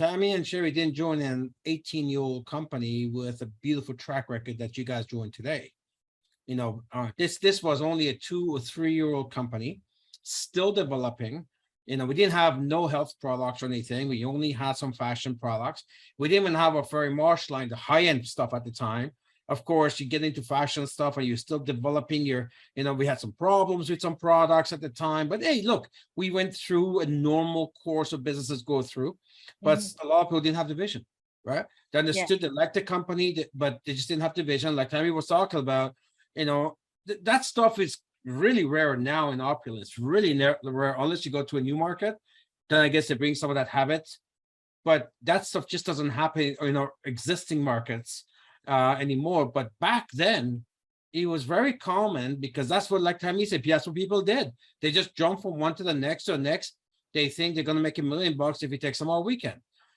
Tammy and Sherry didn't join an 18-year-old company with a beautiful track record that you guys joined today. This was only a 2 or 3-year-old company, still developing. We didn't have no health products or anything. We only had some fashion products. We didn't even have a very Marsh line, the high-end stuff at the time. Of course, you get into fashion stuff and you're still developing we had some problems with some products at the time. But hey, look, we went through a normal course of businesses go through, but a lot of people didn't have the vision, right? They understood, they liked the company, but they just didn't have the vision. Like Tammy was talking about, that stuff is really rare now in opulence, really rare, unless you go to a new market. Then I guess they bring some of that habit. But that stuff just doesn't happen in our existing markets anymore. But back then, it was very common because that's what, like Tammy said, that's what people did. They just jump from one to the next to the next. They think they're going to make $1 million if it takes them all weekend.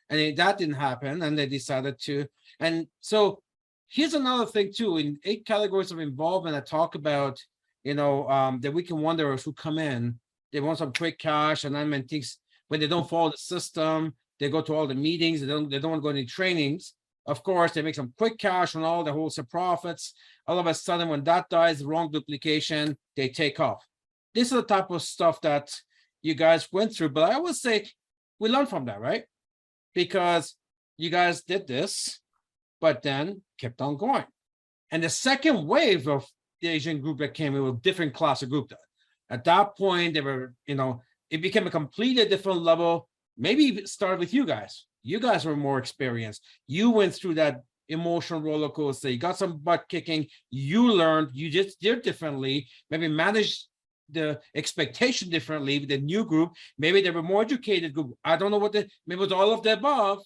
And that didn't happen. And they decided to. And so here's another thing, too. In 8 categories of involvement, I talk about, the weekend wanderers who come in, they want some quick cash. And then when they don't follow the system, they go to all the meetings. They don't want to go to any trainings. Of course, they make some quick cash on all the wholesale profits. All of a sudden, when that dies, the wrong duplication, they take off. This is the type of stuff that you guys went through. But I would say we learned from that, right? Because you guys did this, but then kept on going. And the second wave of the Asian group that came in with a different class of group. At that point, they were, it became a completely different level. Maybe it started with you guys. You guys were more experienced. You went through that emotional roller coaster. You got some butt kicking. You learned. You just did differently. Maybe managed the expectation differently with the new group. Maybe they were more educated group. I don't know maybe it was all of the above.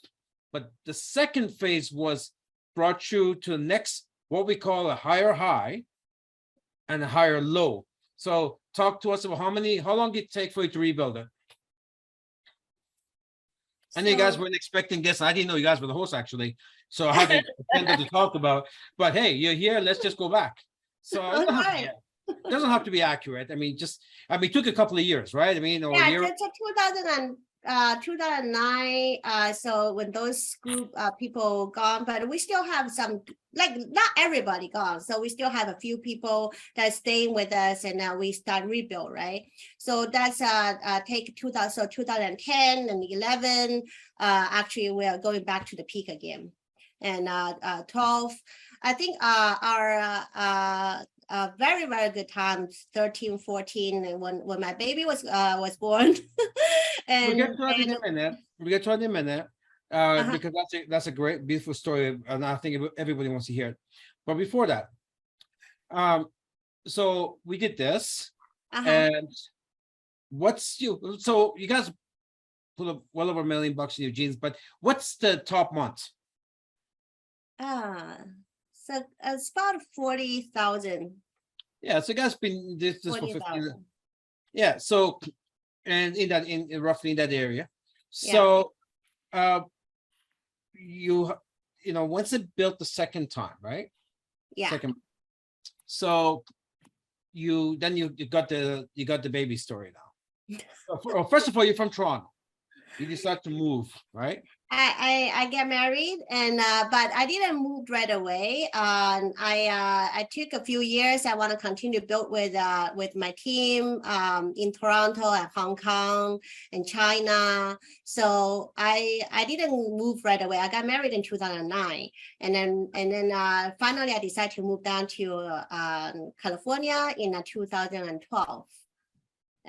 But the second phase brought you to the next, what we call a higher high and a higher low. So talk to us about how long did it take for you to rebuild it? I know you guys weren't expecting this. I didn't know you guys were the host, actually. So I had to pretend to talk about, but hey, you're here. Let's just go back. So it doesn't have to be accurate. It took a couple of years, right? It's a 2009. So when those group people gone, but we still have some, not everybody gone. So we still have a few people that staying with us, and now we start rebuild, right? So that's take 2010 and 11. Actually, we are going back to the peak again, and 12. I think our very, very good times, 13, 14, and when my baby was born. And we'll get to it in a minute. Because that's a great, beautiful story, and I think everybody wants to hear it. But before that, so we did this, and so you guys put up well over $1 million in your jeans, but what's the top month? So it's about 40,000. Yeah, so you guys been this for 15. Yeah, so and in roughly in that area. So once it built the second time, right? Yeah. So you got the baby story now. Well, first of all, you're from Toronto. You decide to move, right? I get married, and but I didn't move right away. I took a few years. I want to continue to build with my team in Toronto and Hong Kong and China. So I didn't move right away. I got married in 2009, and then finally I decided to move down to California in 2012.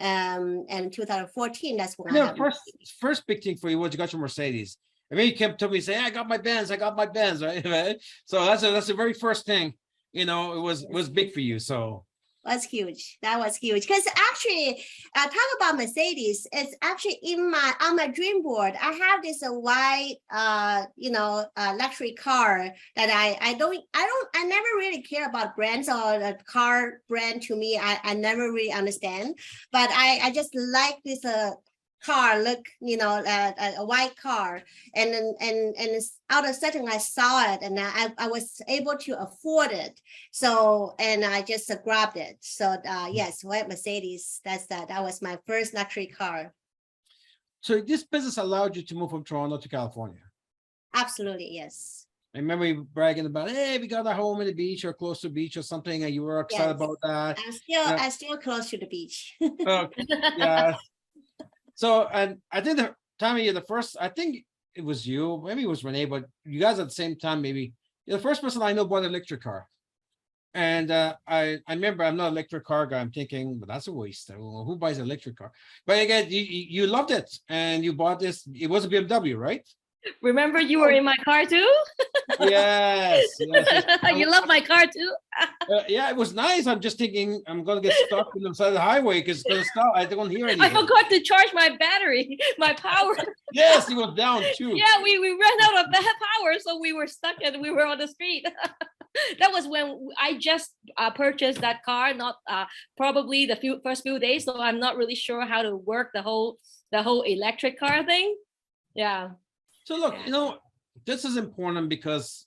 And 2014, that's when I first big thing for you was you got your Mercedes. You kept telling me, say, I got my Benz, right? So that's the very first thing, it was big for you. So was huge. That was huge. Because actually, talk about Mercedes, it's actually on my dream board. I have this white luxury car that I never really care about brands or the car brand. To me, I never really understand. But I just like this car look, a white car, and out of sudden I saw it, and I was able to afford it, so and I just grabbed it. So yes, white Mercedes, that was my first luxury car. So this business allowed you to move from Toronto to California. Absolutely, yes. I remember you bragging about, hey, we got a home in the beach or close to the beach or something, and you were excited Yes. about that. I'm still close to the beach. Okay. Yeah. So, and I think the time of year, the first, I think it was you, maybe it was Renee, but you guys at the same time, maybe you're the first person I know bought an electric car. And I remember I'm not an electric car guy. I'm thinking, well, that's a waste. Well, who buys an electric car? But again, you loved it and you bought this. It was a BMW, right? Remember, you were in my car too. Yes. You love my car too. Yeah, it was nice. I'm just thinking I'm gonna get stuck on the side of the highway because it's gonna stop. I don't hear anything. I forgot to charge my battery, my power. Yes, it was down too. Yeah, we ran out of that power, so we were stuck and we were on the street. That was when I just purchased that car, not probably the first few days, so I'm not really sure how to work the whole electric car thing. Yeah. So look, this is important because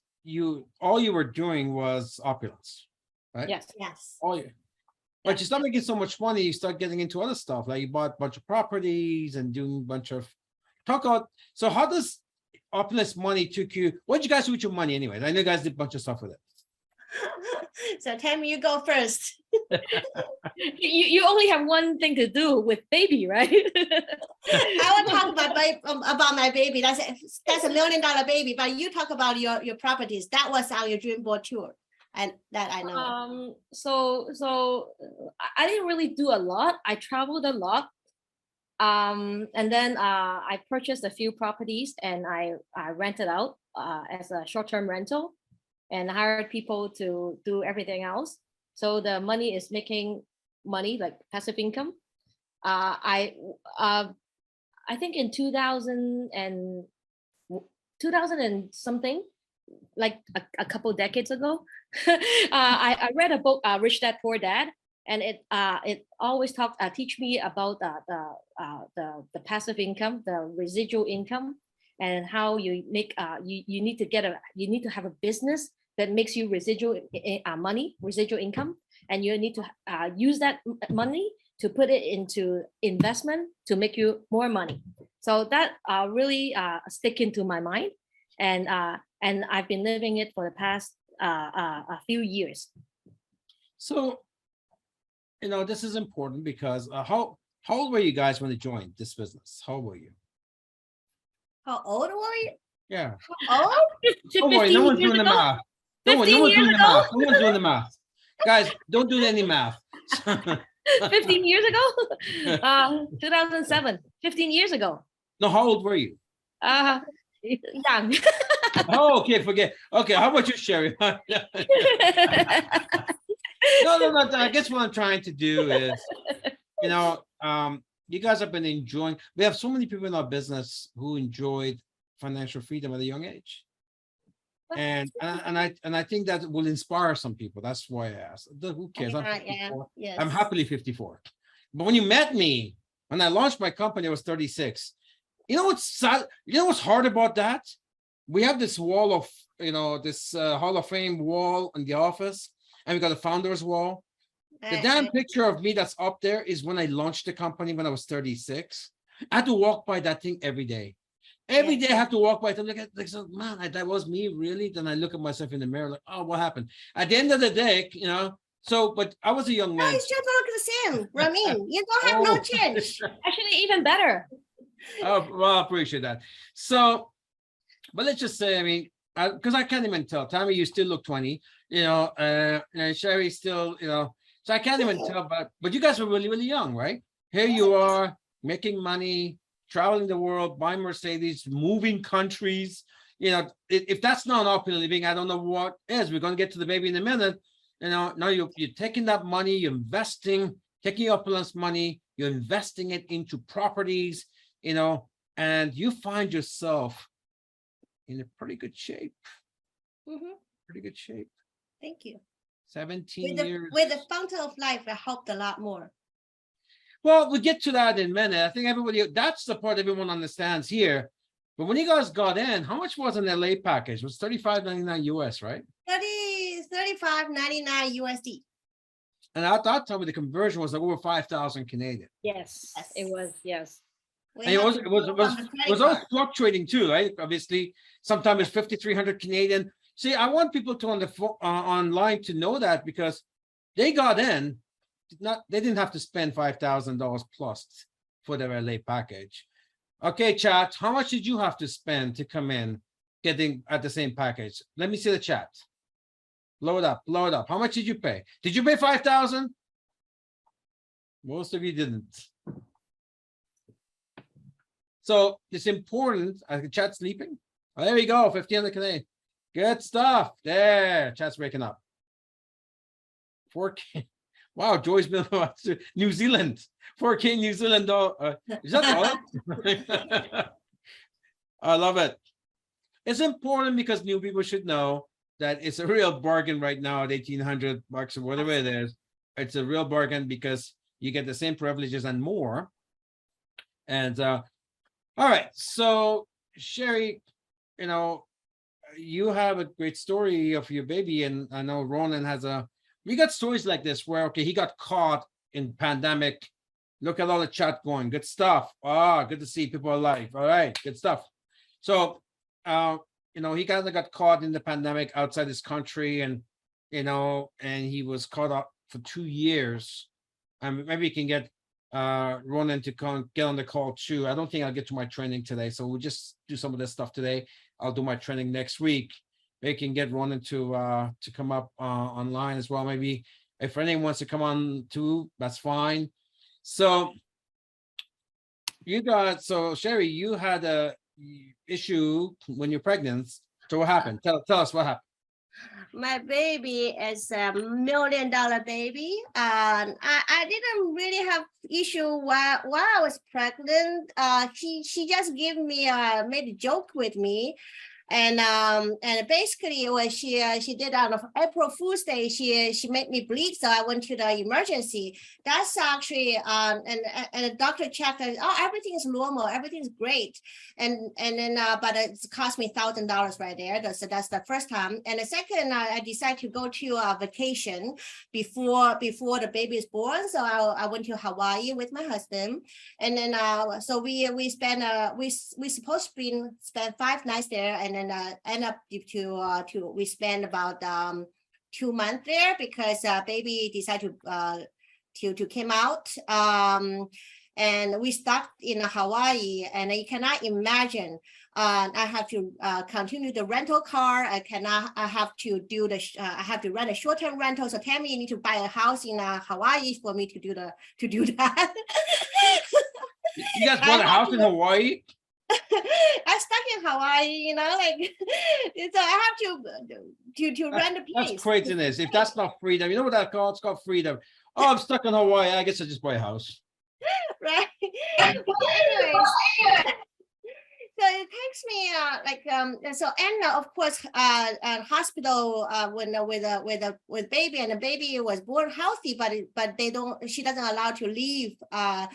all you were doing was opulence, right? Yes. Yes. But you start making so much money, you start getting into other stuff. Like you bought a bunch of properties and doing a bunch of so how does opulence money took you? What did you guys do with your money anyways? I know you guys did a bunch of stuff with it. So Tammy, you go first. You only have one thing to do with baby, right? I will talk about my baby. That's $1 million baby. But you talk about your properties. That was on your dream board tour, and that I know. So I didn't really do a lot. I traveled a lot. And then I purchased a few properties and I rented out as a short-term rental and hired people to do everything else. So the money is making money, like passive income. I think in 2000 and something, like a couple decades ago, I read a book, Rich Dad Poor Dad, and it always teach me about the passive income, the residual income, and how you make you need to have a business that makes you residual income, and you need to use that money to put it into investment to make you more money. So that really stick into my mind, and I've been living it for the past a few years. So, this is important because how old were you guys when you joined this business? How old were you? How old were you? Yeah. How old? Don't worry, no one's doing the math. Don't worry, no one's doing the ago? math. No one's doing the math. Guys, don't do any math. 15 years ago? 2007, 15 years ago. No, how old were you? Young. Oh, okay, forget. Okay, how about you, Sherry? No. I guess what I'm trying to do is, you guys have been enjoying. We have so many people in our business who enjoyed financial freedom at a young age, and I think that will inspire some people. That's why I asked. Who cares? I'm 54. Yes. I'm happily 54. But when you met me, when I launched my company, I was 36. You know what's sad? You know what's hard about that? We have this wall of, this Hall of Fame wall in the office, and we got a founder's wall. The damn picture of me that's up there is when I launched the company when I was 36. I had to walk by that thing every day. Every day I have to walk by to look at it, like, man, that was me, really? Then I look at myself in the mirror like, oh, what happened? At the end of the day, but I was a young man. No, you still look the same, Ramin. You don't have no change. Actually, even better. Oh, well, I appreciate that. So, but let's just say, because I can't even tell. Tammy, you still look 20, and Sherry still, so I can't even tell, but you guys were really, really young, right? Here you are making money, traveling the world, buying Mercedes, moving countries. If that's not opulent living, I don't know what is. We're going to get to the baby in a minute. Now you're taking that money, you're investing, taking opulence money, you're investing it into properties, and you find yourself in a pretty good shape. Mm-hmm. Pretty good shape. Thank you. 17 years. With the fountain of life, I helped a lot more. Well, we'll get to that in a minute. I think that's the part everyone understands here. But when you guys got in, how much was an LA package? It was $35.99 US, right? $35.99 USD. And at that time, the conversion was like over 5,000 Canadian. Yes, it was. Yes. We And it have was to it was go it was from the it credit was always card. fluctuating too, right? Obviously, sometimes it's 5,300 Canadian. See, I want people to on the online to know that because they got in, they didn't have to spend $5,000 plus for their LA package. Okay, chat, how much did you have to spend to come in getting at the same package? Let me see the chat. Load up, load up. How much did you pay? Did you pay 5,000? Most of you didn't. So it's important. The chat's sleeping. Oh, there we go. 1,500 Canadian. Good stuff. There. Chat's waking up. 4K. Wow, Joy's been New Zealand. 4K New Zealand. Is that dollar? I love it. It's important because new people should know that it's a real bargain right now at $1,800 or whatever it is. It's a real bargain because you get the same privileges and more. And all right, so Sherry, you know, you have a great story of your baby, and I know Ronan has we got stories like this where, okay, he got caught in pandemic. Look at all the chat going, good stuff. Ah, good to see people alive. All right, good stuff. So, you know, he kind of got caught in the pandemic outside his country, and, you know, and he was caught up for 2 years. And maybe you can get Ronan to get on the call too. I don't think I'll get to my training today, so we'll just do some of this stuff today. I'll do my training next week. Maybe can get Ronan to come up online as well. Maybe if anyone wants to come on too, that's fine. So so Sherry, you had a issue when you're pregnant. So what happened? Tell us what happened. My baby is $1 million baby. I didn't really have issue while I was pregnant. She just gave me made a joke with me. And basically what she did on April Fool's Day, she made me bleed, so I went to the emergency. That's actually and the doctor checked, oh, everything is normal, everything's great, and then but it cost me $1,000 right there. So that's the first time. And the second, I decided to go to a vacation before the baby is born, so I went to Hawaii with my husband, and then so we spent we supposed to spend 5 nights there, and then end up to we spend about 2 months there because baby decided to came out, and we stopped in Hawaii, and you cannot imagine. I have to continue the rental car. I have to do I have to rent a short-term rental. So Tammy, you need to buy a house in Hawaii for me to do that. You guys bought a house in Hawaii? I'm stuck in Hawaii, you know, like so I have to rent a place. That's craziness. If that's not freedom, you know what that called? It's called freedom. Oh, I'm stuck in Hawaii. I guess I just buy a house. Right. Well, anyways. So it takes me so, and of course hospital with baby, and the baby was born healthy, but she doesn't allow to leave the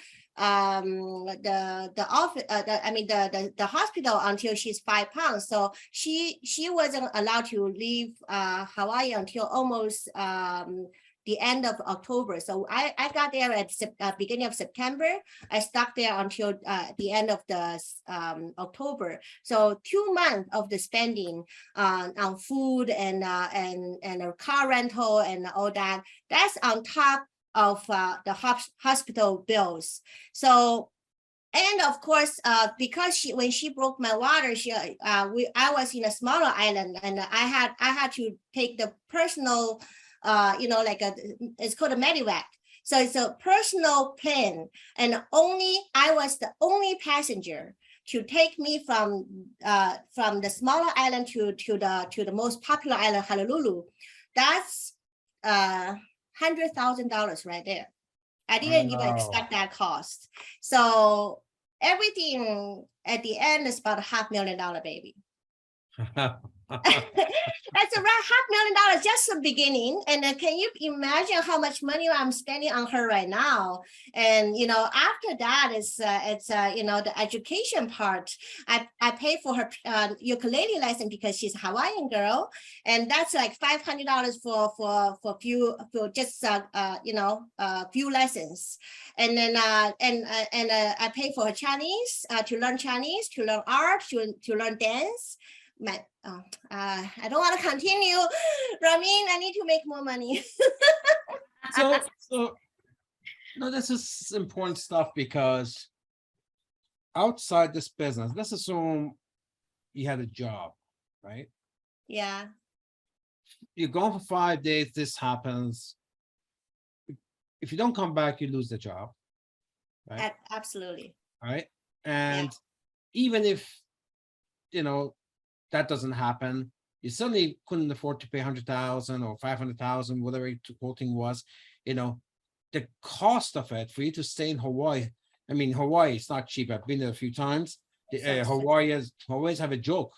office, the hospital until she's 5 pounds. So she wasn't allowed to leave Hawaii until almost the end of October. So I got there at beginning of September. I stuck there until the end of the October. So 2 months of the spending on food and a car rental and all that. That's on top of the hospital bills. So, and of course, because when she broke my water, I was in a smaller island, and I had to take the personal, it's called a medevac. So it's a personal plane, and I was the only passenger to take me from the smaller island to the most popular island, Honolulu. That's $100,000 right there. I didn't even expect that cost. So everything at the end is about $500,000 baby. That's around $500,000 just the beginning. And then can you imagine how much money I'm spending on her right now? And you know, after that is you know, the education part. I pay for her ukulele lesson because she's a Hawaiian girl, and that's like $500 for just you know, few lessons. And then I pay for her Chinese to learn Chinese, to learn art, to learn dance. I don't want to continue. Ramin, I need to make more money. So no, this is important stuff, because outside this business, let's assume you had a job, right? Yeah, You're gone for 5 days, this happens. If you don't come back, you lose the job, right? absolutely. Right. And even if, you know, that doesn't happen, you suddenly couldn't afford to pay 100,000 or 500,000, whatever the quoting was, you know, the cost of it for you to stay in Hawaii. I mean, Hawaii is not cheap. I've been there a few times. Hawaiians have a joke,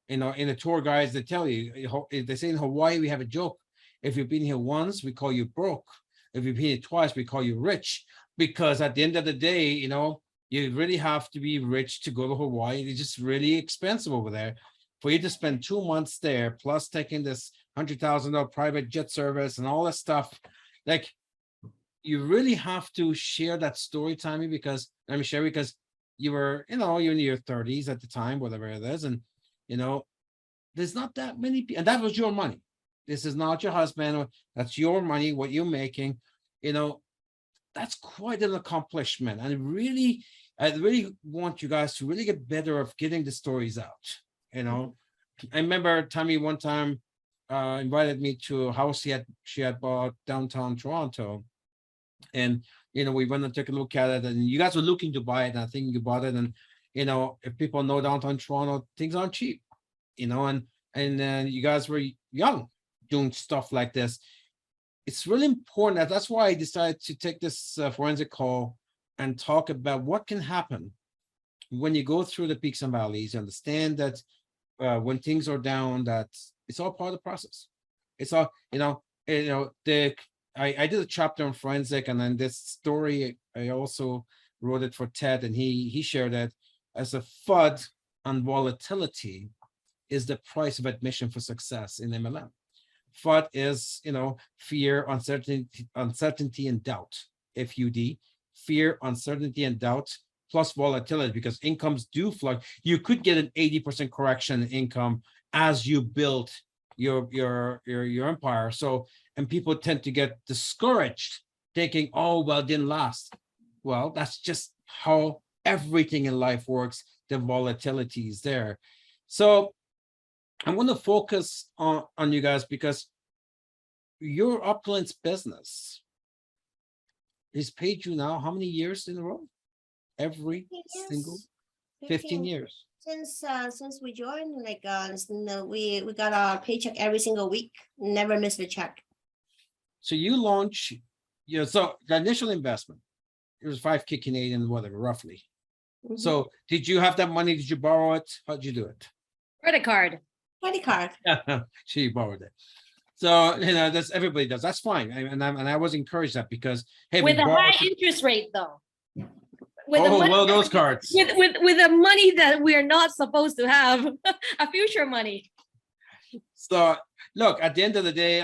you know, in the tour guides, they tell you, they say in Hawaii, we have a joke. If you've been here once, we call you broke. If you've been here twice, we call you rich. Because at the end of the day, you know, you really have to be rich to go to Hawaii. It's just really expensive over there. For you to spend 2 months there, plus taking this $100,000 private jet service and all that stuff, like, you really have to share that story, Tammy, because you were, you know, you're in your 30s at the time, whatever it is, and you know, there's not that many people, and that was your money. This is not your husband. That's your money, what you're making. You know, that's quite an accomplishment, and I really want you guys to really get better of getting the stories out. You know, I remember Tammy one time invited me to a house she had bought downtown Toronto. And, you know, we went and took a look at it, and you guys were looking to buy it. And I think you bought it. And, you know, if people know downtown Toronto, things aren't cheap, you know, and you guys were young doing stuff like this. It's really important. That's why I decided to take this forensic call and talk about what can happen when you go through the peaks and valleys. You understand that when things are down, that it's all part of the process. It's all, you know, I did a chapter on forensic, and then this story, I also wrote it for Ted, and he shared that as a FUD on volatility is the price of admission for success in MLM. FUD is, you know, fear, uncertainty and doubt. FUD, fear, uncertainty and doubt, plus volatility, because incomes do fluctuate. You could get an 80% correction in income as you build your empire. So, and people tend to get discouraged, thinking, oh, well, it didn't last. Well, that's just how everything in life works. The volatility is there. So I want to focus on you guys, because your Opulence business is paid you now how many years in a row? Every single 15 years. Since we joined, like we got our paycheck every single week, never missed a check. So you launch, you know, so the initial investment, it was 5K Canadian, whatever, roughly. So did you have that money? Did you borrow it? How'd you do it? Credit card. Credit card. She borrowed it. So, you know, that's everybody does. That's fine. And I was encouraged that, because hey, with a high interest rate though. With those cards. With the money that we're not supposed to have, a future money. So look, at the end of the day,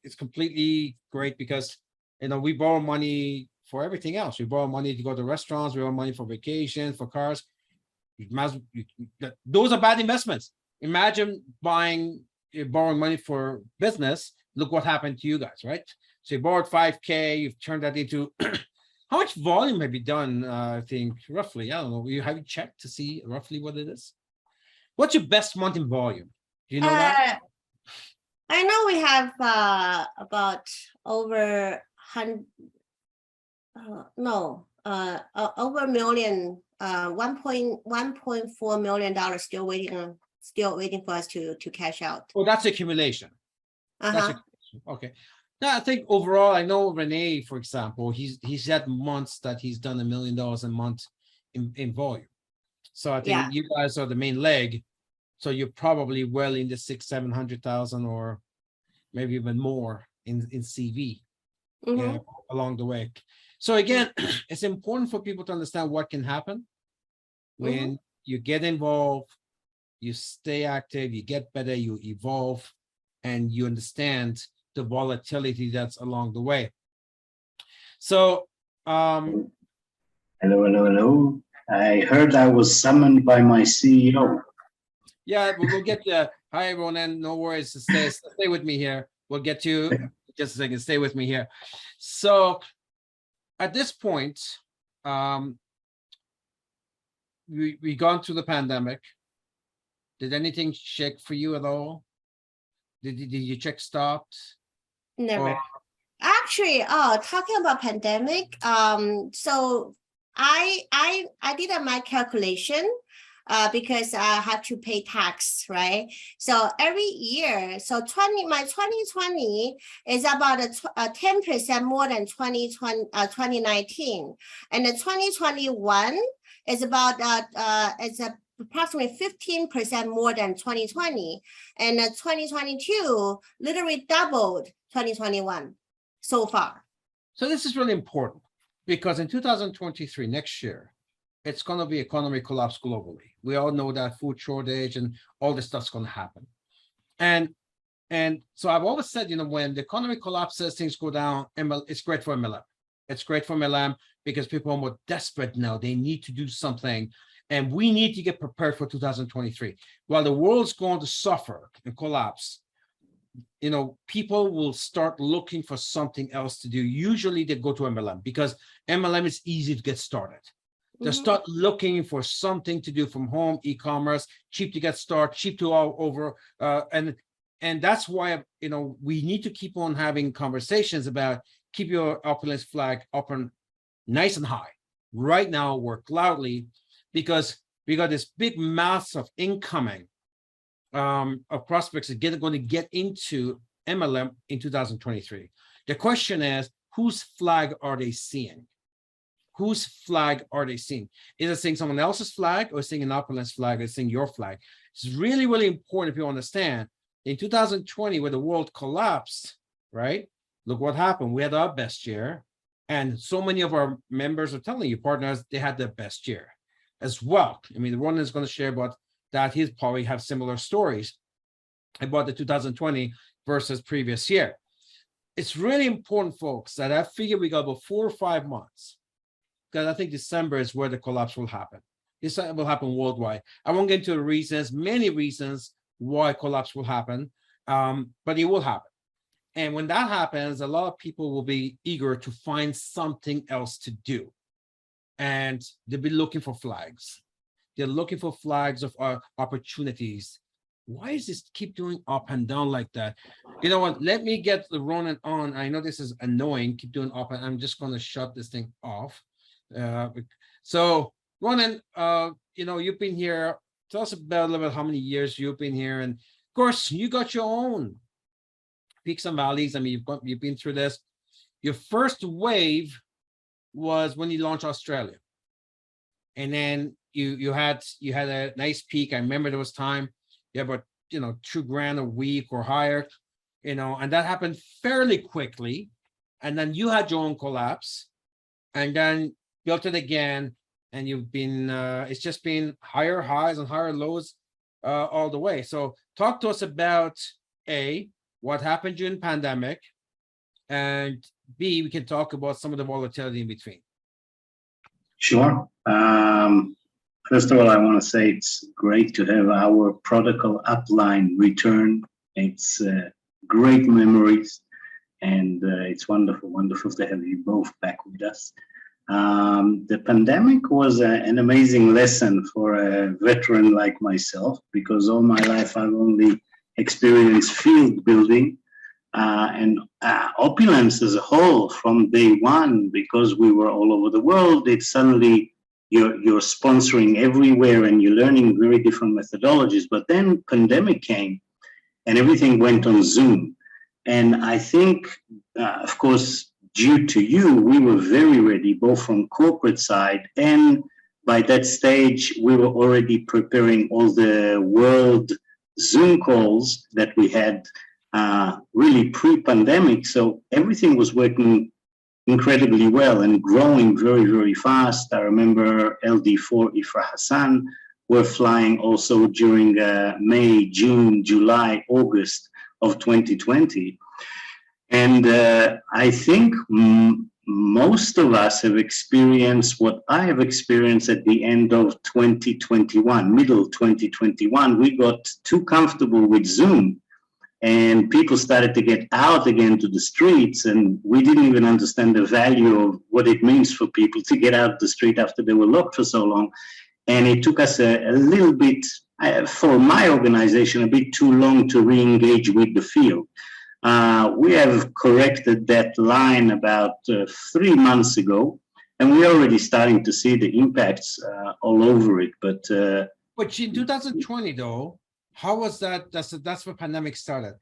it's completely great, because you know, we borrow money for everything else. We borrow money to go to restaurants, we borrow money for vacations, for cars. Those are bad investments. Imagine borrowing money for business. Look what happened to you guys, right? So you borrowed 5K, you've turned that into how much volume have you done? I think roughly, I don't know. Have you checked to see roughly what it is? What's your best month in volume? Do you know that? I know we have about over over a million, $1.4 million still waiting for us to cash out. Oh, that's accumulation. Okay. Now, I think overall, I know Renee, for example, he's had months that he's done $1 million a month in volume. So I think you guys are the main leg. So you're probably well in the 600,000-700,000 or maybe even more in CV Mhm. along the way. So again, it's important for people to understand what can happen when you get involved, you stay active, you get better, you evolve, and you understand the volatility that's along the way. So, Hello, hello. I heard I was summoned by my CEO. yeah, we'll get to, hi, Ronan, no worries, stay with me here. We'll get to, just a second, stay with me here. So at this point, we gone through the pandemic. Did anything shake for you at all? Did your check stopped? Never. Or, Actually, talking about pandemic, so I did my calculation, because I had to pay tax, right? So every year, so my 2020 is about a 10% more than 2019, and the 2021 is about it's approximately 15% more than 2020, and 2022 literally doubled 2021 so far. so this is really important because in 2023, next year, it's going to be economic collapse globally. We all know that food shortage and all this stuff's going to happen. And so I've always said, when the economy collapses, things go down, it's great for MLM. It's great for MLM because people are more desperate now. They need to do something. And we need to get prepared for 2023. While the world's going to suffer and collapse, people will start looking for something else to do. Usually they go to MLM because MLM is easy to get started. They start looking for something to do from home, e-commerce, cheap to get started, cheap to all over. And that's why, we need to keep on having conversations about keep your opulence flag up and nice and high. Right now, work loudly because we got this big mass of incoming of prospects that going to get into MLM in 2023. The question is, whose flag are they seeing? Whose flag are they seeing? Is it seeing someone else's flag or seeing an opulence flag or seeing your flag? It's really, really important if you understand. In 2020, where the world collapsed, right? Look what happened. We had our best year. And so many of our members are telling you, partners, they had their best year as well. I mean, Ronan is going to share about that. He'll probably have similar stories about the 2020 versus previous year. It's really important, folks, that I figure we got about 4 or 5 months, because I think December is where the collapse will happen. This will happen worldwide. I won't get into the reasons, many reasons why collapse will happen, but it will happen. And when that happens, a lot of people will be eager to find something else to do. And they'll be looking for flags. They're looking for flags of opportunities. Why is this keep doing up and down like that? You know what? Let me get the Ronan on. I know this is annoying. Keep doing up, and I'm just going to shut this thing off. So Ronan, you've been here. Tell us about a little bit how many years you've been here, and of course, you got your own peaks and valleys. I mean, you've been through this. Your first wave was when you launched Australia, and then you had a nice peak. I remember there was time you had about $2,000 a week or higher, and that happened fairly quickly. And then you had your own collapse, and then built it again, and you've been it's just been higher highs and higher lows all the way. So talk to us about A, what happened during the pandemic, and B, we can talk about some of the volatility in between. Sure. First of all, I want to say it's great to have our protocol upline return. It's great memories, and it's wonderful to have you both back with us. The pandemic was an amazing lesson for a veteran like myself, because all my life I've only experienced field building and opulence as a whole from day one, because we were all over the world. It's suddenly you're sponsoring everywhere and you're learning very different methodologies. But then pandemic came and everything went on Zoom. And I think, of course, due to you, we were very ready, both from corporate side and by that stage, we were already preparing all the world Zoom calls that we had really pre-pandemic. So everything was working incredibly well and growing very, very fast. I remember LD4 Ifra Hassan were flying also during May, June, July, August of 2020. And I think most of us have experienced what I have experienced at the end of 2021, middle 2021. We got too comfortable with Zoom and people started to get out again to the streets, and we didn't even understand the value of what it means for people to get out the street after they were locked for so long. And it took us a little bit, for my organization, a bit too long to re-engage with the field. We have corrected that line about 3 months ago, and we're already starting to see the impacts all over it. But in 2020, though, how was that? That's when pandemic started.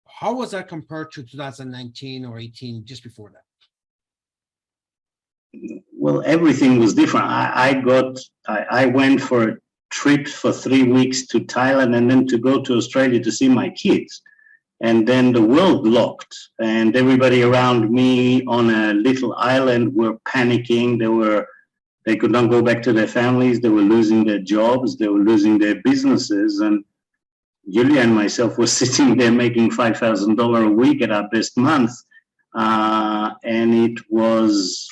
How was that compared to 2019 or 18, just before that? Well, everything was different. I went for a trip for 3 weeks to Thailand and then to go to Australia to see my kids. And then the world locked, and everybody around me on a little island were panicking. They could not go back to their families. They were losing their jobs. They were losing their businesses. And Julia and myself were sitting there making $5,000 a week at our best month. And it was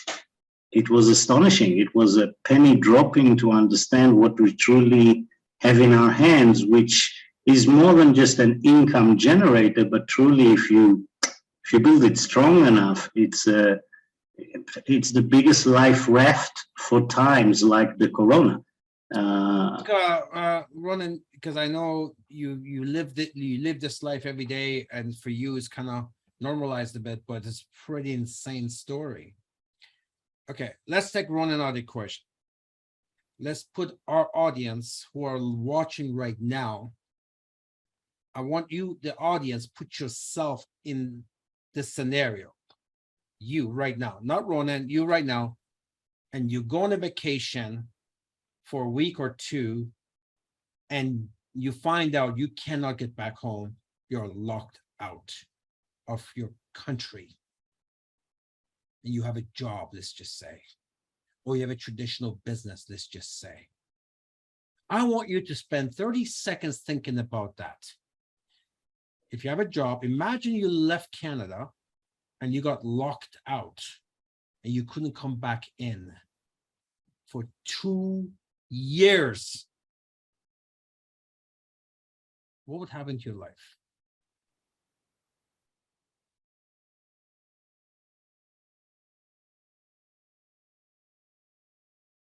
astonishing. It was a penny dropping to understand what we truly have in our hands, which is more than just an income generator, but truly, if you build it strong enough, it's the biggest life raft for times like the corona. Ronan, because I know you lived this life every day, and for you it's kind of normalized a bit, but it's pretty insane story. Okay, let's take Ronan out of the question. Let's put our audience who are watching right now. I want you, the audience, put yourself in this scenario. You right now, not Ronan, you right now, and you go on a vacation for a week or two, and you find out you cannot get back home. You're locked out of your country. And you have a job, let's just say, or you have a traditional business, let's just say. I want you to spend 30 seconds thinking about that. If you have a job, imagine you left Canada and you got locked out and you couldn't come back in for 2 years. What would happen to your life?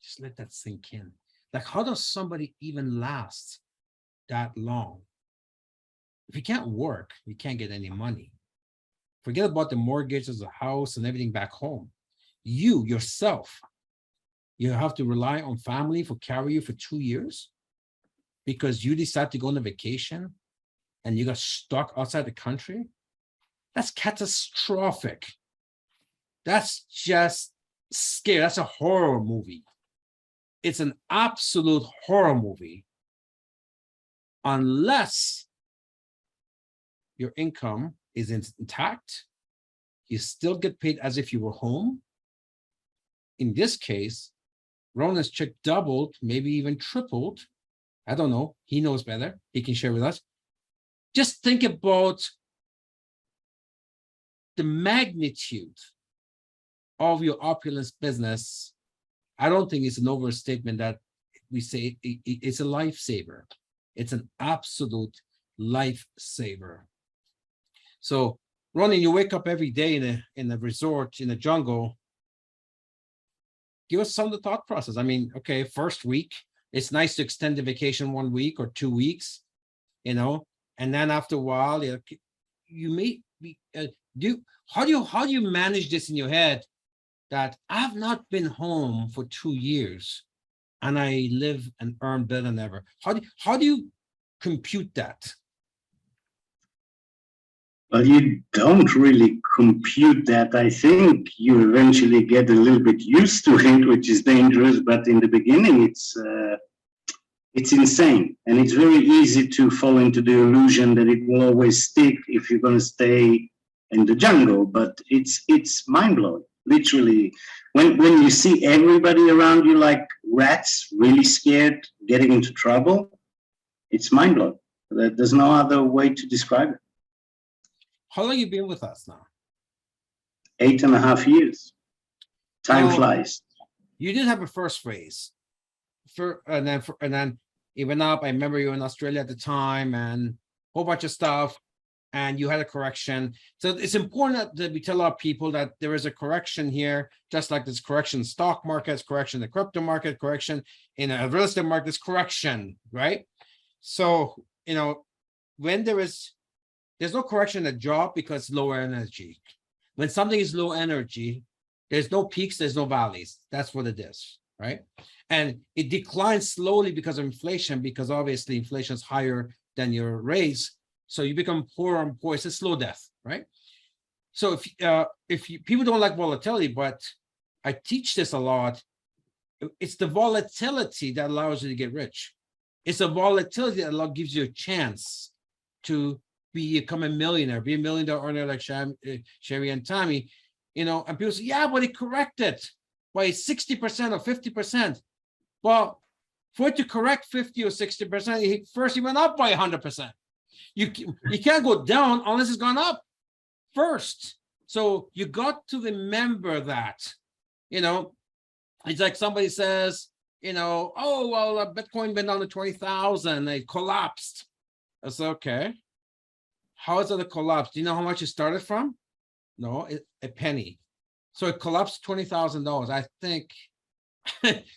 Just let that sink in. Like, how does somebody even last that long? If you can't work, you can't get any money. Forget about the mortgages, the house, and everything back home. You, yourself, you have to rely on family for carry you for 2 years because you decide to go on a vacation and you got stuck outside the country. That's catastrophic. That's just scary. That's a horror movie. It's an absolute horror movie unless your income is intact. You still get paid as if you were home. In this case, Ronan's check doubled, maybe even tripled. I don't know. He knows better. He can share with us. Just think about the magnitude of your opulence business. I don't think it's an overstatement that we say it's a lifesaver. It's an absolute lifesaver. So, Ronan, you wake up every day in a resort, in a jungle. Give us some of the thought process. I mean, okay, first week, it's nice to extend the vacation 1 week or 2 weeks, you know, and then after a while, you may be, how do you manage this in your head that I've not been home for 2 years and I live and earn better than ever? How do you compute that? Well, you don't really compute that. I think you eventually get a little bit used to it, which is dangerous. But in the beginning, it's insane, and it's very easy to fall into the illusion that it will always stick if you're going to stay in the jungle. But it's mind blowing, literally. When you see everybody around you like rats, really scared, getting into trouble, it's mind blowing. There's no other way to describe it. How long you been with us now? 8.5 years. Time Well, flies. You did have a first phase, and then it went up. I remember you were in Australia at the time, and a whole bunch of stuff, and you had a correction. So it's important that we tell our people that there is a correction here, just like there's correction in stock markets, correction in the crypto market, correction in a real estate market, there's correction, right? So, when there's no correction in a job because it's lower energy. When something is low energy, there's no peaks, there's no valleys. That's what it is, right? And it declines slowly because of inflation, because obviously inflation is higher than your raise. So you become poorer and poorer. It's a slow death, right? So if people don't like volatility, but I teach this a lot, it's the volatility that allows you to get rich. It's the volatility that gives you a chance to become a millionaire, be a $1 million earner like Sherry and Tammy, and people say, yeah, but it corrected by 60% or 50%. Well, for it to correct 50 or 60%, first he went up by 100%. You can't go down unless it's gone up first. So you got to remember that, it's like somebody says, oh, well, Bitcoin went down to 20,000, it collapsed. I said, okay. How is it a collapse? Do you know how much it started from? No, a penny. So it collapsed $20,000. I think.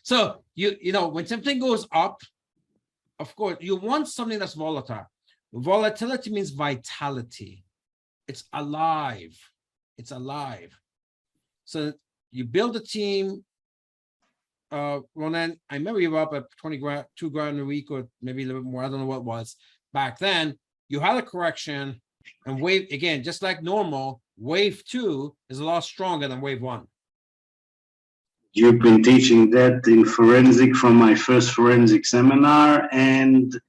So when something goes up, of course, you want something that's volatile. Volatility means vitality. It's alive. It's alive. So you build a team. Ronan, I remember you were up at 20 grand, $2,000 a week, or maybe a little bit more. I don't know what it was back then. You had a correction, and wave again, just like normal. Wave 2 is a lot stronger than wave 1. You've been teaching that in forensic from my first forensic seminar, and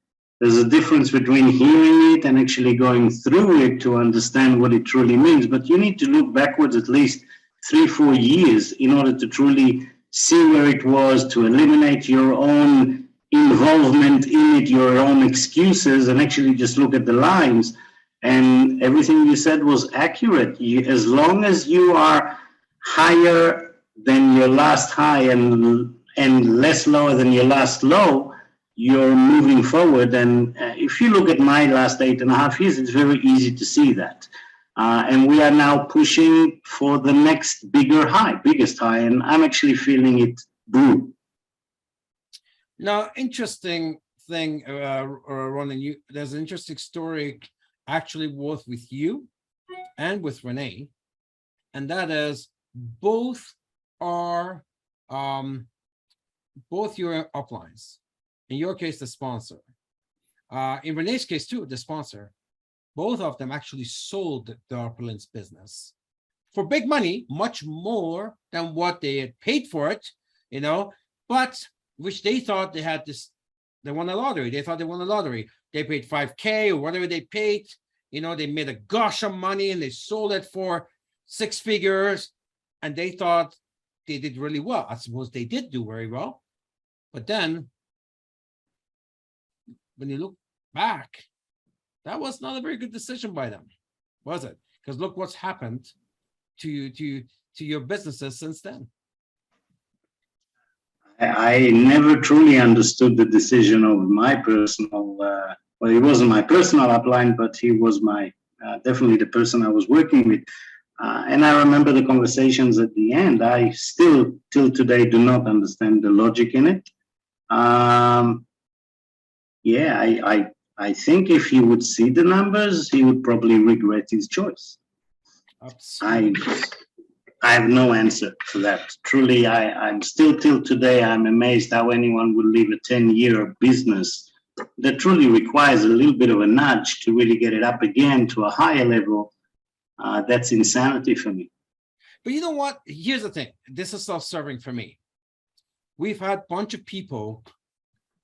there's a difference between hearing it and actually going through it to understand what it truly means. But you need to look backwards at least 3-4 years in order to truly see where it was, to eliminate your own involvement in it, your own excuses, and actually just look at the lines. And everything you said was accurate. As long as you are higher than your last high and less lower than your last low, you're moving forward. And if you look at my last 8.5 years, it's very easy to see that. And we are now pushing for the next biggest high, and I'm actually feeling it brew. Now, interesting thing, Ronan, there's an interesting story actually both with you and with Renee, and that is both are both your uplines. In your case, the sponsor. In Renee's case too, the sponsor. Both of them actually sold the uplines business for big money, much more than what they had paid for it, but which they thought they had this, they won a lottery. They thought they won a lottery. They paid $5,000 or whatever they paid. They made a gush of money and they sold it for 6 figures, and they thought they did really well. I suppose they did do very well. But then when you look back, that was not a very good decision by them, was it? Because look what's happened to your businesses since then. I never truly understood the decision of my personal, well, he wasn't my personal upline, but he was my, definitely the person I was working with. And I remember the conversations at the end. I still, till today, do not understand the logic in it. I think if he would see the numbers, he would probably regret his choice. I have no answer for that. Truly, I'm still, till today, I'm amazed how anyone would leave a 10-year business that truly requires a little bit of a nudge to really get it up again to a higher level That's insanity for me. But you know what? Here's the thing. This is self-serving for me. We've had a bunch of people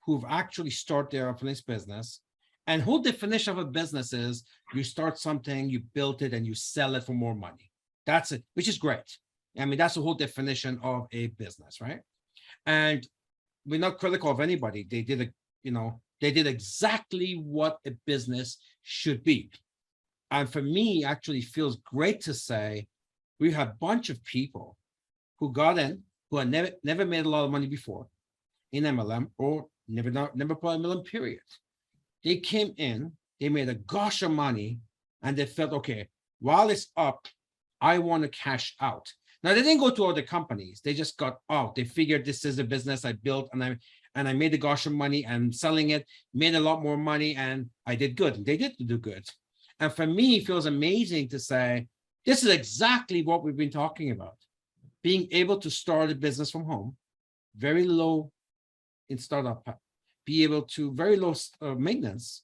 who've actually started their appliance business. And whole definition of a business is you start something, you build it, and you sell it for more money. That's it, which is great. I mean, that's the whole definition of a business, right? And we're not critical of anybody. They did they did exactly what a business should be. And for me, actually feels great to say we have a bunch of people who got in, who had never made a lot of money before in MLM, or never put MLM, period. They came in, they made a gosh of money, and they felt, okay, while it's up, I want to cash out. Now, they didn't go to other companies. They just got out. They figured this is a business I built, and I made a gosh of money, and selling it, made a lot more money, and I did good. They did do good. And for me, it feels amazing to say, this is exactly what we've been talking about. Being able to start a business from home, very low in startup, be able to very low maintenance,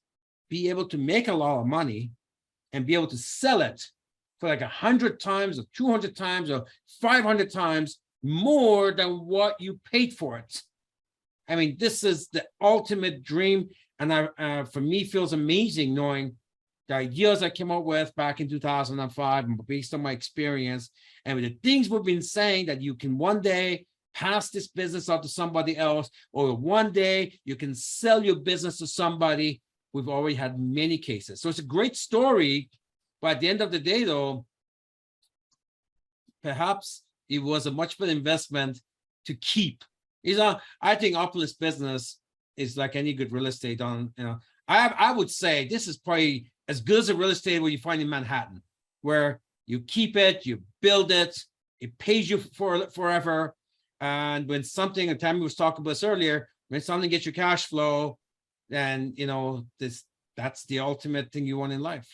be able to make a lot of money, and be able to sell it for like 100 times or 200 times or 500 times more than what you paid for it. I mean, this is the ultimate dream. And for me, feels amazing knowing the ideas I came up with back in 2005, based on my experience, and with the things we've been saying, that you can one day pass this business off to somebody else, or one day you can sell your business to somebody. We've already had many cases. So it's a great story, but at the end of the day, though, perhaps it was a much better investment to keep. I think Opulence business is like any good real estate. I would say this is probably as good as a real estate where you find in Manhattan, where you keep it, you build it, it pays you for forever. And when something, and Tammy was talking about this earlier, when something gets your cash flow, then that's the ultimate thing you want in life.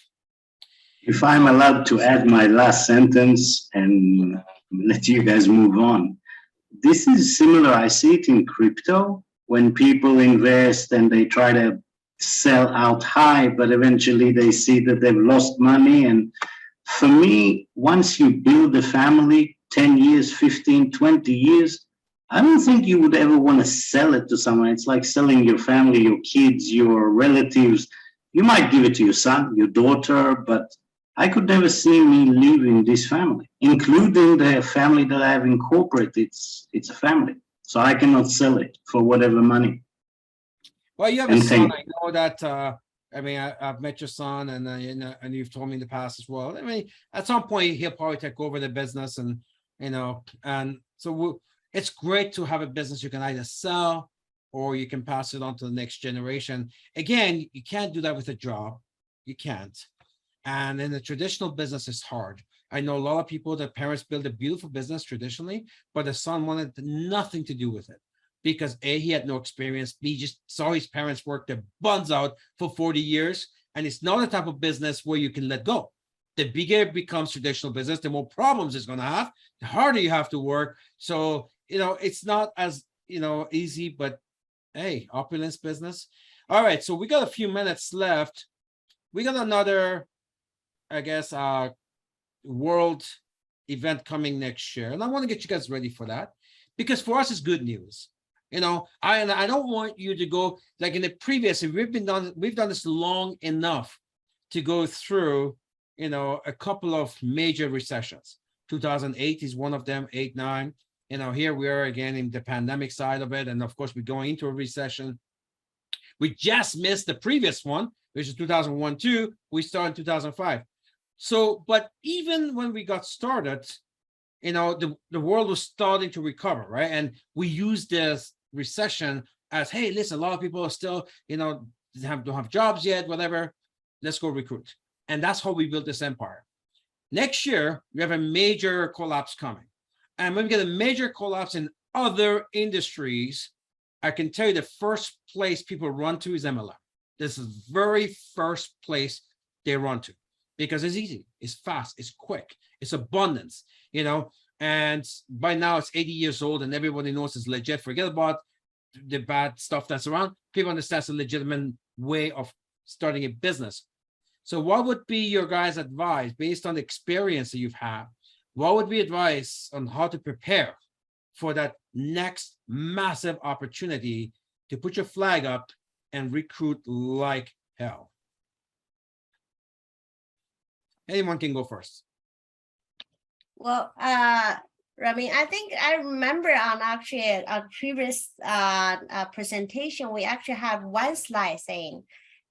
If I'm allowed to add my last sentence and let you guys move on. This is similar. I see it in crypto when people invest and they try to sell out high, but eventually they see that they've lost money. And for me, once you build a family, 10 years, 15, 20 years, I don't think you would ever want to sell it to someone. It's like selling your family, your kids, your relatives. You might give it to your son, your daughter, but I could never see me leaving this family, including the family that I have in corporate. It's a family. So I cannot sell it for whatever money. Well, you have a son. I know that. I've met your son, and you've told me in the past as well. I mean, at some point he'll probably take over the business, and so it's great to have a business you can either sell or you can pass it on to the next generation. Again, you can't do that with a job. You can't. And in the traditional business, it's hard. I know a lot of people, their parents build a beautiful business traditionally, but the son wanted nothing to do with it because A, he had no experience, B, just saw his parents work their buns out for 40 years. And it's not a type of business where you can let go. The bigger it becomes traditional business, the more problems it's going to have, the harder you have to work. So, it's not as, easy, but hey, opulence business. All right. So we got a few minutes left. We got another, I guess, world event coming next year. And I want to get you guys ready for that because for us, it's good news. I don't want you to go like in the previous, we've done this long enough to go through, a couple of major recessions. 2008 is one of them, 8, 9. Here we are again in the pandemic side of it. And of course, we're going into a recession. We just missed the previous one, which is 2001, 2. We started in 2005. So, but even when we got started, the world was starting to recover, right? And we used this recession as, hey, listen, a lot of people are still, don't have jobs yet, whatever. Let's go recruit. And that's how we built this empire. Next year, we have a major collapse coming. And when we get a major collapse in other industries, I can tell you the first place people run to is MLM. This is the very first place they run to because it's easy, it's fast, it's quick, it's abundance, and by now it's 80 years old and everybody knows it's legit. Forget about the bad stuff that's around. People understand it's a legitimate way of starting a business. So what would be your guys' advice based on the experience that you've had? What would be advice on how to prepare for that next massive opportunity to put your flag up and recruit like hell? Anyone can go first. Well, Rami, I think I remember on actually a previous presentation, we actually have one slide saying,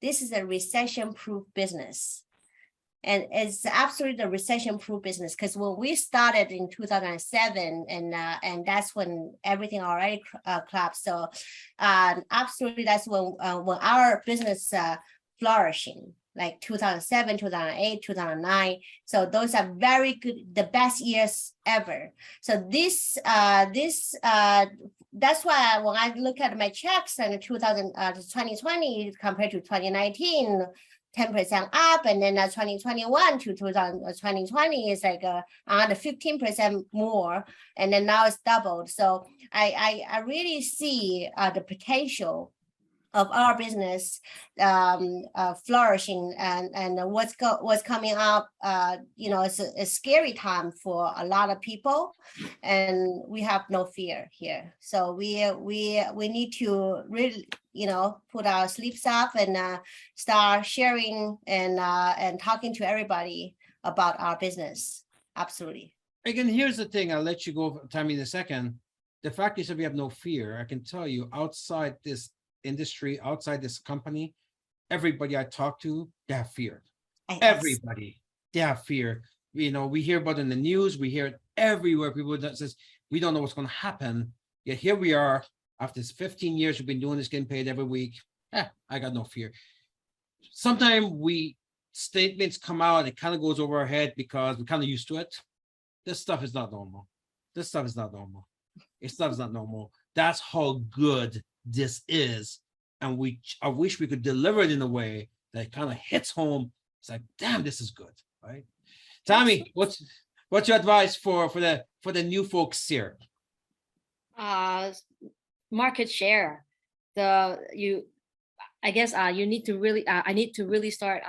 this is a recession-proof business. And it's absolutely a recession-proof business, because when we started in 2007, and that's when everything already collapsed. So absolutely, that's when our business flourishing, like 2007, 2008, 2009. So those are very good, the best years ever. So that's why when I look at my checks and 2020 compared to 2019, 10% up, and then 2021 to 2020 is like another 15% more, and then now it's doubled. So I really see the potential of our business flourishing, and what's coming up. It's a scary time for a lot of people, and we have no fear here. So we need to really put our sleeves up and start sharing and talking to everybody about our business. Absolutely. Again, here's the thing. I'll let you go, Tammy, in a second. The fact is that we have no fear. I can tell you, outside this industry, outside this company, everybody I talk to, they have fear. Everybody, they have fear. We hear about it in the news, we hear it everywhere. People that says, we don't know what's going to happen. Yet here we are, after 15 years, we've been doing this, getting paid every week. I got no fear. Sometimes statements come out, it kind of goes over our head because we're kind of used to it. This stuff is not normal. This stuff is not normal. This stuff is not normal. That's how good this is, and I wish we could deliver it in a way that kind of hits home. It's like, damn, this is good, right? Tammy, what's your advice for the new folks here? Market share. You need to really I need to really start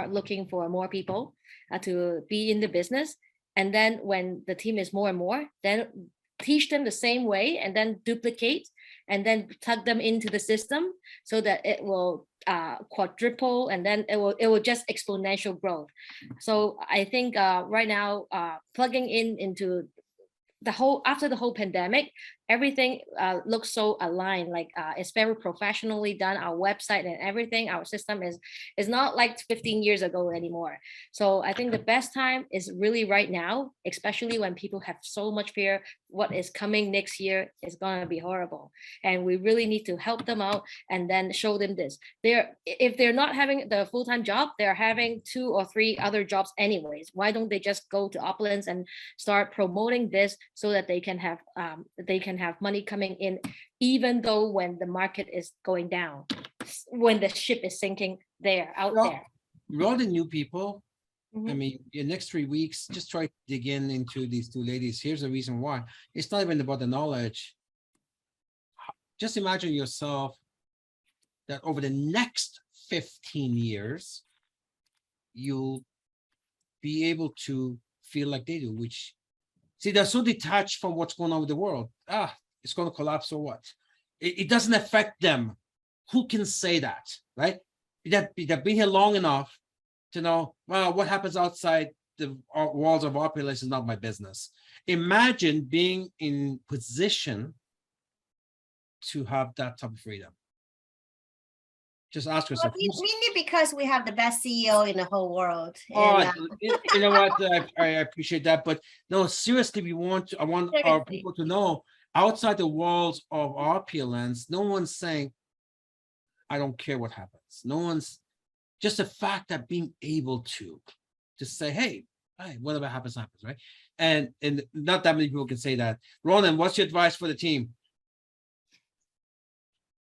looking for more people to be in the business, and then when the team is more and more, then teach them the same way, and then duplicate, and then tug them into the system so that it will quadruple, and then it will just exponential growth. So I think right now plugging into after the whole pandemic, everything looks so aligned, like it's very professionally done. Our website and everything, our system is not like 15 years ago anymore. So I think the best time is really right now, especially when people have so much fear. What is coming next year is going to be horrible, and we really need to help them out and then show them this. If they're not having the full-time job, they're having 2 or 3 other jobs anyways. Why don't they just go to Opulence and start promoting this so that they can have money coming in, even though when the market is going down, when the ship is sinking out there. All the new people, Mhm. I mean, in the next 3 weeks, just try to dig into these 2 ladies. Here's the reason why. It's not even about the knowledge. Just imagine yourself that over the next 15 years, you'll be able to feel like they do, which, see, they're so detached from what's going on with the world. It's going to collapse or what? It doesn't affect them. Who can say that, right? They've been here long enough to know, well, what happens outside the walls of our place is not my business. Imagine being in position to have that type of freedom. Just ask yourself. Mainly because we have the best CEO in the whole world. You know what? I appreciate that, but no, seriously, I want our people to know, outside the walls of our PLNs, no one's saying, I don't care what happens. No one's, just the fact that being able to say, hey, whatever happens, happens, right? And not that many people can say that. Ronan, what's your advice for the team?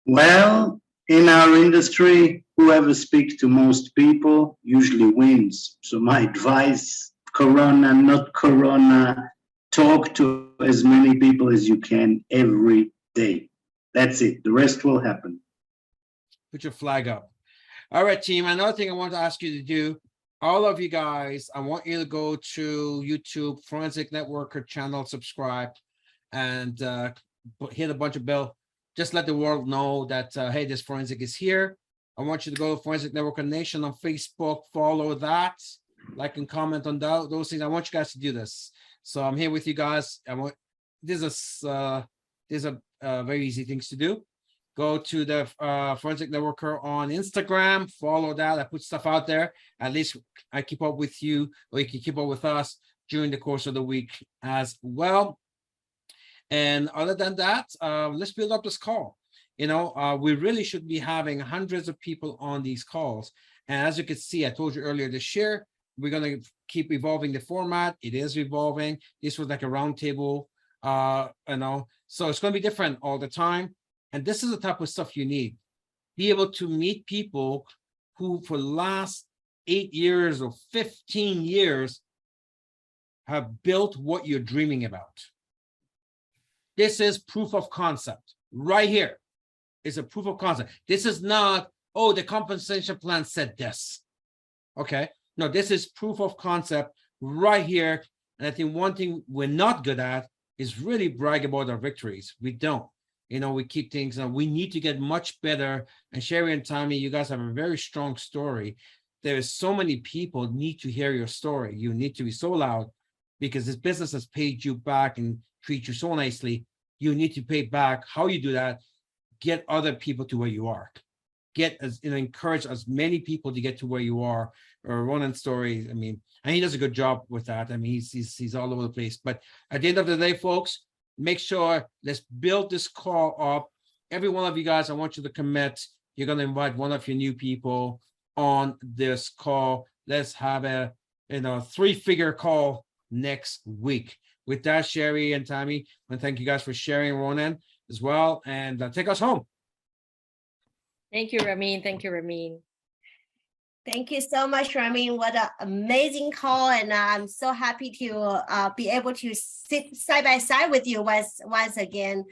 Well, in our industry, whoever speaks to most people usually wins. So my advice, Corona, not Corona, talk to as many people as you can every day. That's it. The rest will happen. Put your flag up. All right, team. Another thing I want to ask you to do, all of you guys, I want you to go to YouTube Forensic Networker channel, subscribe, and hit a bunch of bell. Just let the world know that hey, this forensic is here. I want you to go to Forensic Networker Nation on Facebook, follow that, like and comment on those things. I want you guys to do this. So I'm here with you guys. These are very easy things to do. Go to the Forensic Networker on Instagram, follow that. I put stuff out there. At least I keep up with you, or you can keep up with us during the course of the week as well. And other than that, let's build up this call. We really should be having hundreds of people on these calls. And as you can see, I told you earlier this year, we're going to keep evolving the format. It is evolving. This was like a roundtable, so it's going to be different all the time. And this is the type of stuff you need. Be able to meet people who for the last 8 years or 15 years have built what you're dreaming about. This is proof of concept right here. It's a proof of concept. This is not, oh, the compensation plan said this. Okay. No, this is proof of concept right here. And I think one thing we're not good at is really brag about our victories. We don't. We keep things, and we need to get much better. And Sherry and Tammy, you guys have a very strong story. There is so many people need to hear your story. You need to be so loud because this business has paid you back and treat you so nicely. You need to pay back. How you do that? Get other people to where you are. Encourage as many people to get to where you are. Or Ronan's story. I mean, and he does a good job with that. I mean, he's all over the place. But at the end of the day, folks, make sure let's build this call up. Every one of you guys, I want you to commit. You're going to invite one of your new people on this call. Let's have a 3-figure call next week. With that, Sherry and Tammy, and thank you guys for sharing, Ronan, as well, and take us home. Thank you, Ramin. Thank you, Ramin. Thank you so much, Ramin. What an amazing call. And I'm so happy to be able to sit side by side with you once again.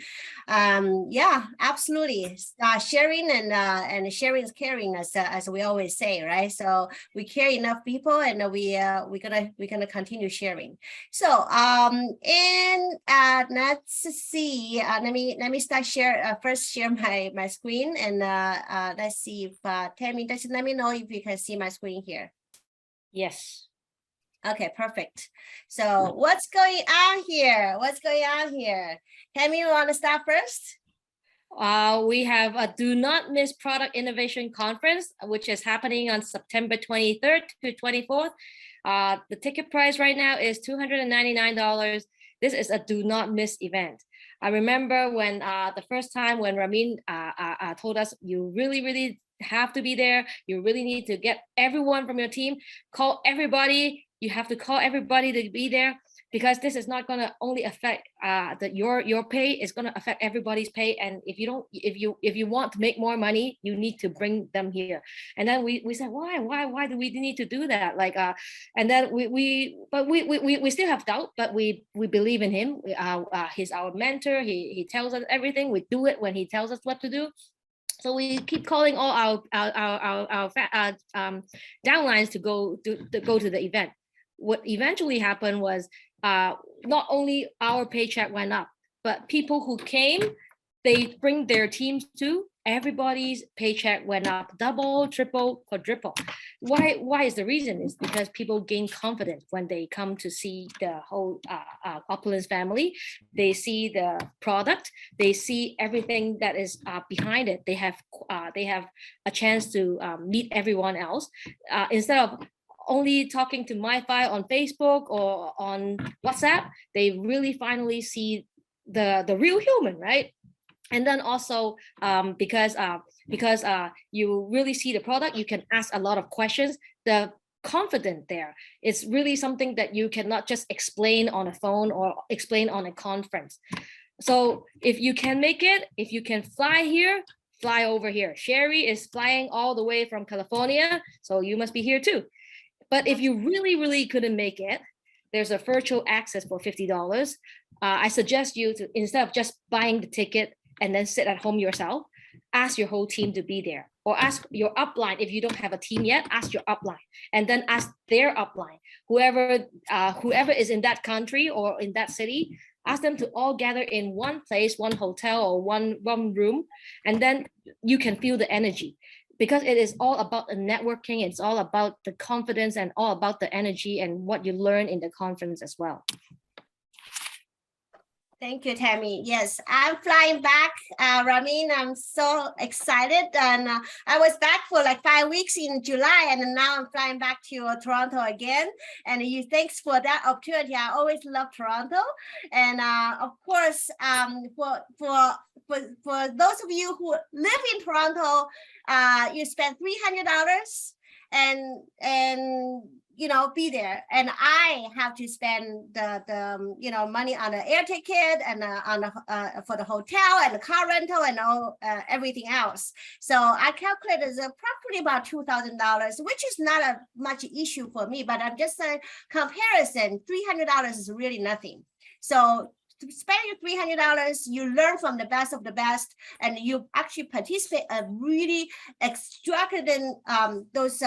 Yeah, absolutely. Sharing and sharing is caring, as we always say, right? So we care enough people, and we're gonna continue sharing. So and let's see. Let me start first share my screen, and let's see if Tammy, just let me know if you can see my screen here. Yes. Okay, perfect. So what's going on here? Tammy, you want to start first? We have a Do Not Miss Product Innovation Conference, which is happening on September 23rd to 24th. The ticket price right now is $299. This is a do not miss event. I remember when the first time when Ramin told us you really have to be there. You really need to get everyone from your team, call everybody. You have to call everybody to be there, because this is not going to only affect your pay. It's going to affect everybody's pay. And if you want to make more money, you need to bring them here. And then we said, why do we need to do that? And then we still have doubt, but we believe in him. He's our mentor. He tells us everything. We do it when he tells us what to do. So we keep calling all our downlines to go to the event. What eventually happened was not only our paycheck went up, but people who came, they bring their teams too. Everybody's paycheck went up, double, triple, quadruple. Why is the reason? Is because people gain confidence when they come to see the whole Opulence family. They see the product, they see everything that is behind it. They have a chance to meet everyone else instead of only talking to MiFi on Facebook or on WhatsApp. They really finally see the real human, right? And then also because you really see the product, you can ask a lot of questions. The confidence there, it's really something that you cannot just explain on a phone or explain on a conference. So if you can make it, if you can fly here, fly over here. Sherry is flying all the way from California, so you must be here too. But if you really couldn't make it, there's a virtual access for $50. I suggest you to, instead of just buying the ticket and then sit at home yourself, ask your whole team to be there. or ask your upline. If you don't have a team yet, ask your upline, and then ask their upline, whoever is in that country or in that city. Ask them to all gather in one place, one hotel or one room, and then you can feel the energy, because it is all about the networking. It's all about the confidence and all about the energy and what you learn in the conference as well. Thank you, Tammy. Yes, I'm flying back, Ramin. I'm so excited. And I was back for like 5 weeks in July, and now I'm flying back to Toronto again. And thanks for that opportunity. I always love Toronto. And of course, for those of you who live in Toronto, you spend $300 and be there, and I have to spend the money on the air ticket and for the hotel and the car rental and all everything else. So I calculated probably about $2,000, which is not a much issue for me. But I'm just saying, comparison, $300 is really nothing. So to spend your $300, you learn from the best of the best, and you actually participate a really extravagant those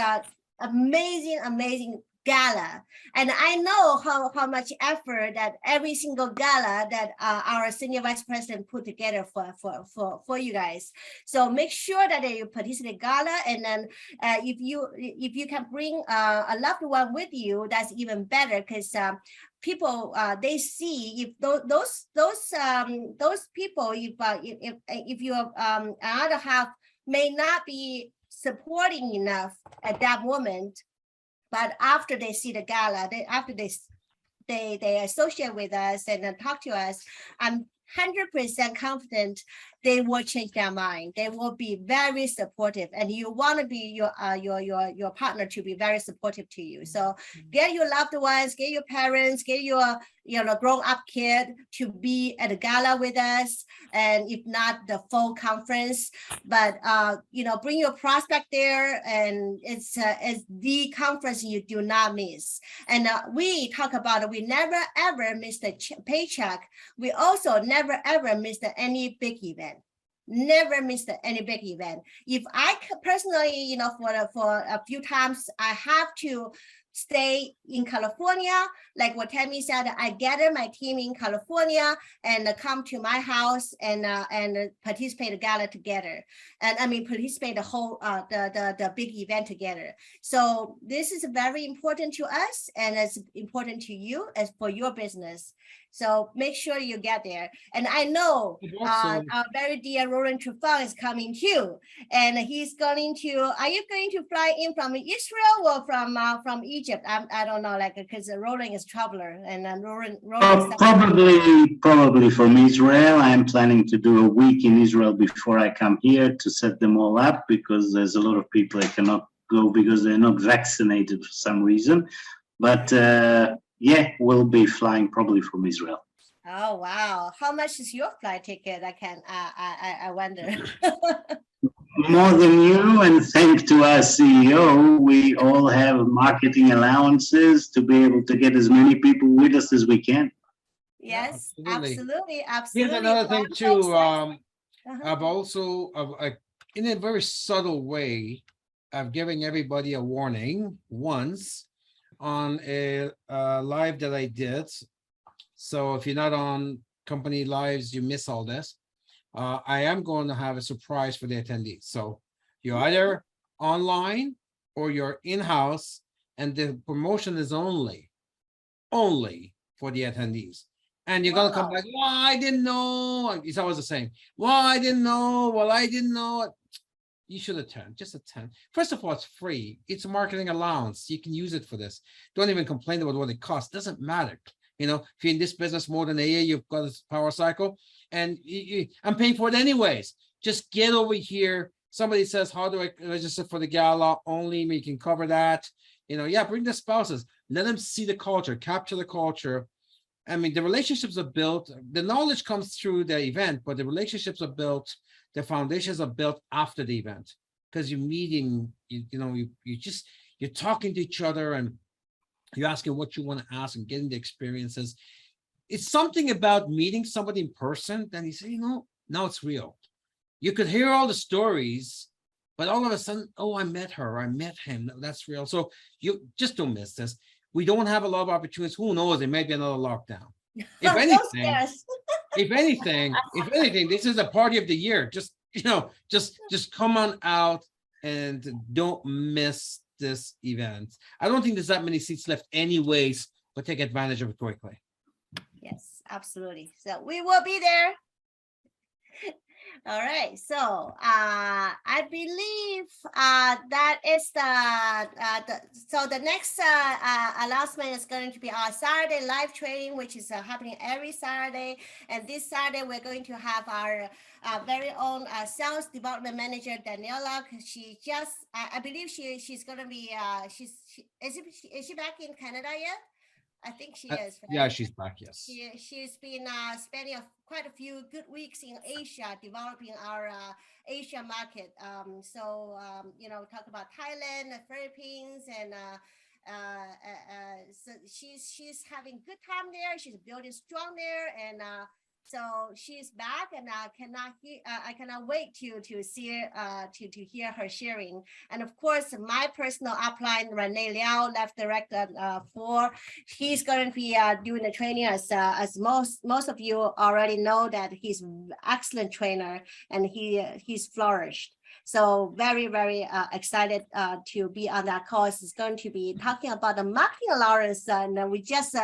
amazing gala. And I know how much effort that every single gala that our senior vice president put together for you guys. So make sure that you participate gala, and then if you can bring a loved one with you, that's even better, because people they see if those people, if your other half may not be supporting enough at that moment, but after they see the gala, after they associate with us and then talk to us, I'm 100% confident they will change their mind. They will be very supportive, and you want to be your partner to be very supportive to you. So get your loved ones, get your parents, get your grown-up kid to be at the gala with us, and if not the full conference, but bring your prospect there, and it's the conference you do not miss. And we talk about it. We never ever miss the paycheck. We also never ever miss any big event. Never missed any big event. If I personally, for a few times, I have to stay in California, like what Tammy said, I gather my team in California and come to my house and participate the gala together. And I mean, participate the whole, the big event together. So this is very important to us, and it's important to you as for your business. So make sure you get there. And I know our very dear Roland Fung is coming too. And he's going to, are you going to fly in from Israel or from Egypt? I don't know, because Roland is traveler, and Roland probably from Israel. I'm planning to do a week in Israel before I come here to set them all up, because there's a lot of people that cannot go because they're not vaccinated for some reason. But yeah, we'll be flying probably from Israel. Oh wow! How much is your flight ticket? I wonder. More than you, and thanks to our CEO, we all have marketing allowances to be able to get as many people with us as we can. Yes, Yeah, absolutely. Here's another thing too. I've also, in a very subtle way, I've given everybody a warning once on a live that I did. So if you're not on company lives, you miss all this. I am going to have a surprise for the attendees. So you're either online or you're in-house, and the promotion is only for the attendees. And you're gonna come back, well, I didn't know. It's always the same. Well, I didn't know. Well, I didn't know. You should attend, just attend. First of all, it's free. It's a marketing allowance. You can use it for this. Don't even complain about what it costs. Doesn't matter. If you're in this business more than a year, you've got a power cycle, and I'm paying for it anyways. Just get over here. Somebody says, how do I register for the gala? Only we can cover that. Yeah, bring the spouses. Let them see the culture, capture the culture. I mean, the relationships are built. The knowledge comes through the event, but the relationships are built. The foundations are built after the event, because you're meeting, you're talking to each other, and you're asking what you want to ask and getting the experiences. It's something about meeting somebody in person. Then you say, now it's real. You could hear all the stories, but all of a sudden, oh, I met her, I met him. No, that's real. So you just don't miss this. We don't have a lot of opportunities. Who knows? There may be another lockdown. If So anything, scarce. if anything, this is a party of the year. Just, just come on out and don't miss this event. I don't think there's that many seats left anyways, but take advantage of it quickly. Yes, absolutely. So we will be there. All right. So I believe that is the next announcement is going to be our Saturday live training, which is happening every Saturday. And this Saturday we're going to have our very own sales development manager Daniela. She just I believe she's going to be is she back in Canada yet? I think she is. Right? Yeah, she's back. Yes. She's been spending quite a few good weeks in Asia, developing our Asia market. Talk about Thailand, the Philippines, and so she's having good time there. She's building strong there, and so she's back, and I cannot wait to see to hear her sharing. And of course, my personal upline, Renee Liao, left director he's going to be doing the training as most of you already know that he's an excellent trainer and he's flourished. So very, very excited to be on that course. It's going to be talking about the marketing allowance, and we just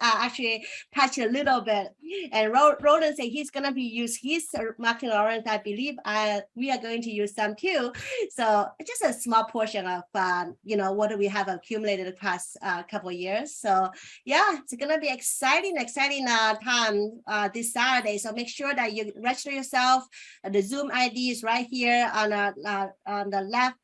actually touched a little bit. And Roland said he's going to be use his marketing allowance. I believe we are going to use some too. So just a small portion of what we have accumulated the past couple of years. So yeah, it's going to be exciting time this Saturday. So make sure that you register yourself. The Zoom ID is right here on the left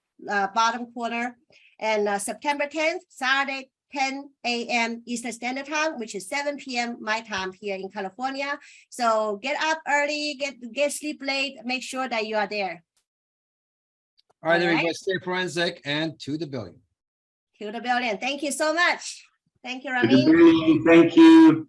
bottom corner, and September 10th, Saturday, 10 a.m. Eastern Standard Time, which is 7 p.m. my time here in California. So get up early, get sleep late, make sure that you are there. All right, everybody, stay forensic and to the billion. To the billion. Thank you so much. Thank you, Ramin. Thank you.